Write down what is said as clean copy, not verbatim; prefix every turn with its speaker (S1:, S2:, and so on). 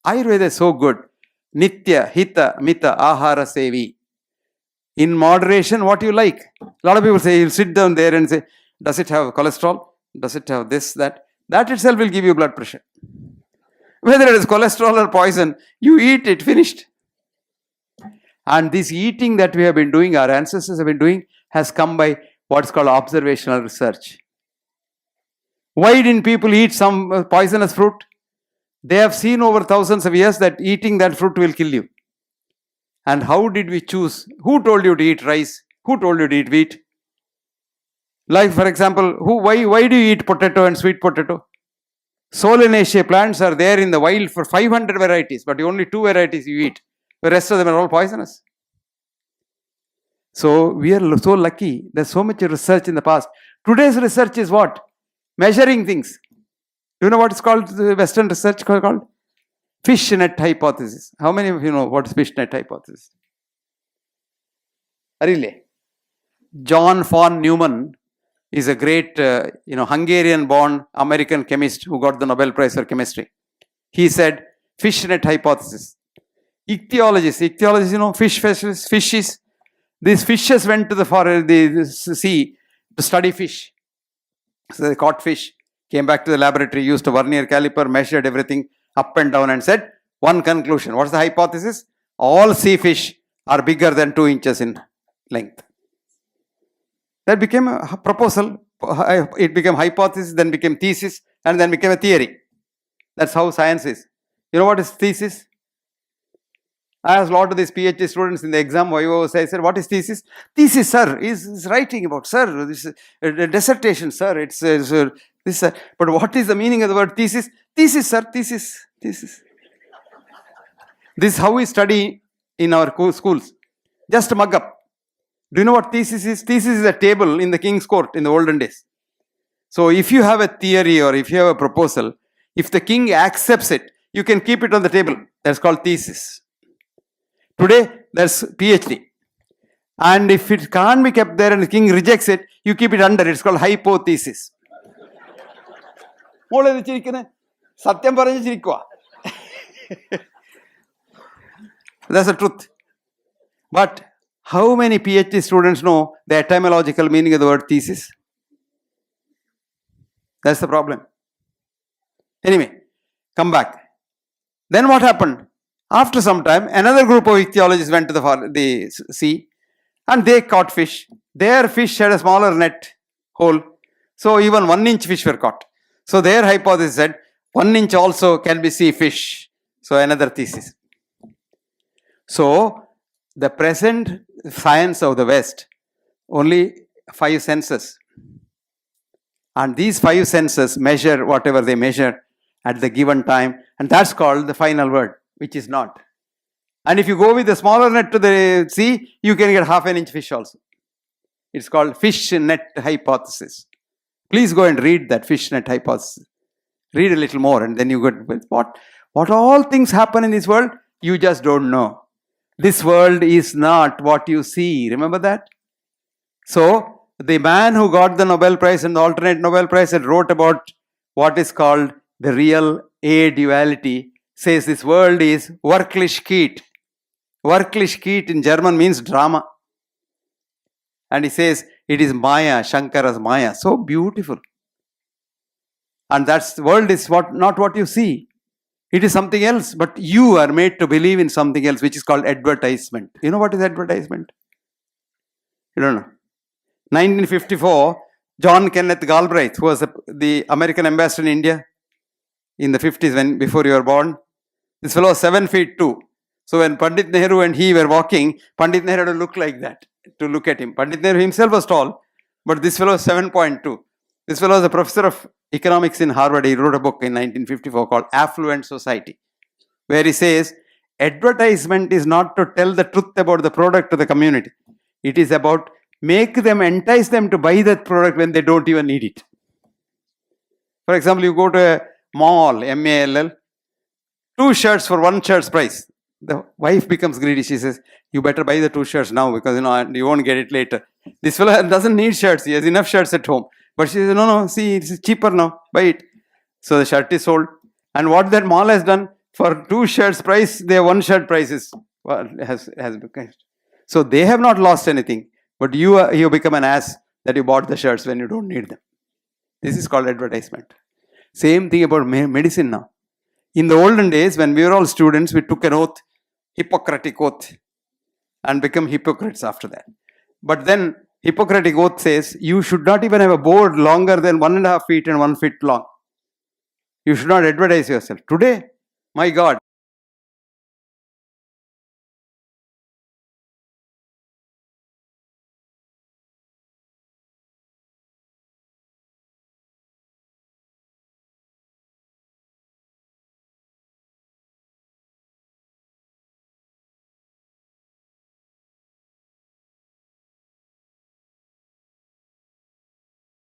S1: Ayurveda is so good. Nithya Hitha Mitha Aahaara Sevi. In moderation, what you like. A lot of people say, you'll sit down there and say, does it have cholesterol? Does it have this, that? That itself will give you blood pressure. Whether it is cholesterol or poison, you eat it, finished. And this eating that we have been doing, our ancestors have been doing, has come by what's called observational research. Why didn't people eat some poisonous fruit? They have seen over thousands of years that eating that fruit will kill you. And how did we choose? Who told you to eat rice? Who told you to eat wheat? Like, for example, why do you eat potato and sweet potato? Solanaceae plants are there in the wild for 500 varieties, but only 2 varieties you eat. The rest of them are all poisonous. So we are so lucky. There's so much research in the past. Today's research is what? Measuring things. Do you know what is called the Western research called? Fish net hypothesis. How many of you know what is fish net hypothesis? Really? John von Neumann is a great, Hungarian-born American chemist who got the Nobel Prize for chemistry. He said, fish net hypothesis. Ichthyologists, fishes. These fishes went to the sea to study fish. So they caught fish, came back to the laboratory, used a vernier caliper, measured everything up and down and said, one conclusion. What's the hypothesis? All sea fish are bigger than 2 inches in length. That became a proposal. It became hypothesis, then became thesis, and then became a theory. That's how science is. You know what is thesis? I asked a lot of these PhD students in the exam, I said, what is thesis? Thesis, sir, is writing about, sir, this is a dissertation, sir, it's this, sir. But what is the meaning of the word thesis? Thesis, sir, thesis. This is how we study in our schools. Just mug up. Do you know what thesis is? Thesis is a table in the king's court in the olden days. So if you have a theory or if you have a proposal, if the king accepts it, you can keep it on the table. That's called thesis. Today, there's PhD. And if it can't be kept there and the king rejects it, you keep it under. It's called hypothesis. That's the truth. But how many PhD students know the etymological meaning of the word thesis? That's the problem. Anyway, come back. Then what happened? After some time, another group of ichthyologists went to the sea and they caught fish. Their fish had a smaller net hole. So even 1-inch fish were caught. So their hypothesis said 1 inch also can be sea fish. So another thesis. So the present science of the West, only 5 senses. And these 5 senses measure whatever they measure at the given time. And that's called the final word, which is not. And if you go with the smaller net to the sea, you can get 1/2 inch fish also. It's called fish net hypothesis. Please go and read that fish net hypothesis. Read a little more and then you get what all things happen in this world, you just don't know. This world is not what you see. Remember that? So, the man who got the Nobel Prize and the alternate Nobel Prize and wrote about what is called the real a-duality, says this world is Wirklichkeit. Wirklichkeit in German means drama. And he says it is Maya, Shankara's Maya. So beautiful. And that's the world is not what you see. It is something else, but you are made to believe in something else, which is called advertisement. You know what is advertisement? You don't know. 1954, John Kenneth Galbraith, who was the American ambassador in India in the 50s, before you were born. This fellow was 7 feet 2. So when Pandit Nehru and he were walking, Pandit Nehru had to look like that, to look at him. Pandit Nehru himself was tall, but this fellow was 7.2. This fellow was a professor of economics in Harvard. He wrote a book in 1954 called Affluent Society, where he says, advertisement is not to tell the truth about the product to the community. It is about entice them to buy that product when they don't even need it. For example, you go to a mall, MALL, 2 shirts for 1 shirt's price. The wife becomes greedy. She says, you better buy the 2 shirts now because you won't get it later. This fellow doesn't need shirts. He has enough shirts at home. But she says, no, see, it's cheaper now. Buy it. So the shirt is sold. And what that mall has done, For 2 shirts price, their 1 shirt price has become. So they have not lost anything, but you become an ass that you bought the shirts when you don't need them. This is called advertisement. Same thing about medicine now. In the olden days, when we were all students, we took an oath, Hippocratic oath, and become hypocrites after that. But then Hippocratic oath says you should not even have a board longer than 1.5 feet and 1 foot long. You should not advertise yourself. Today, my God,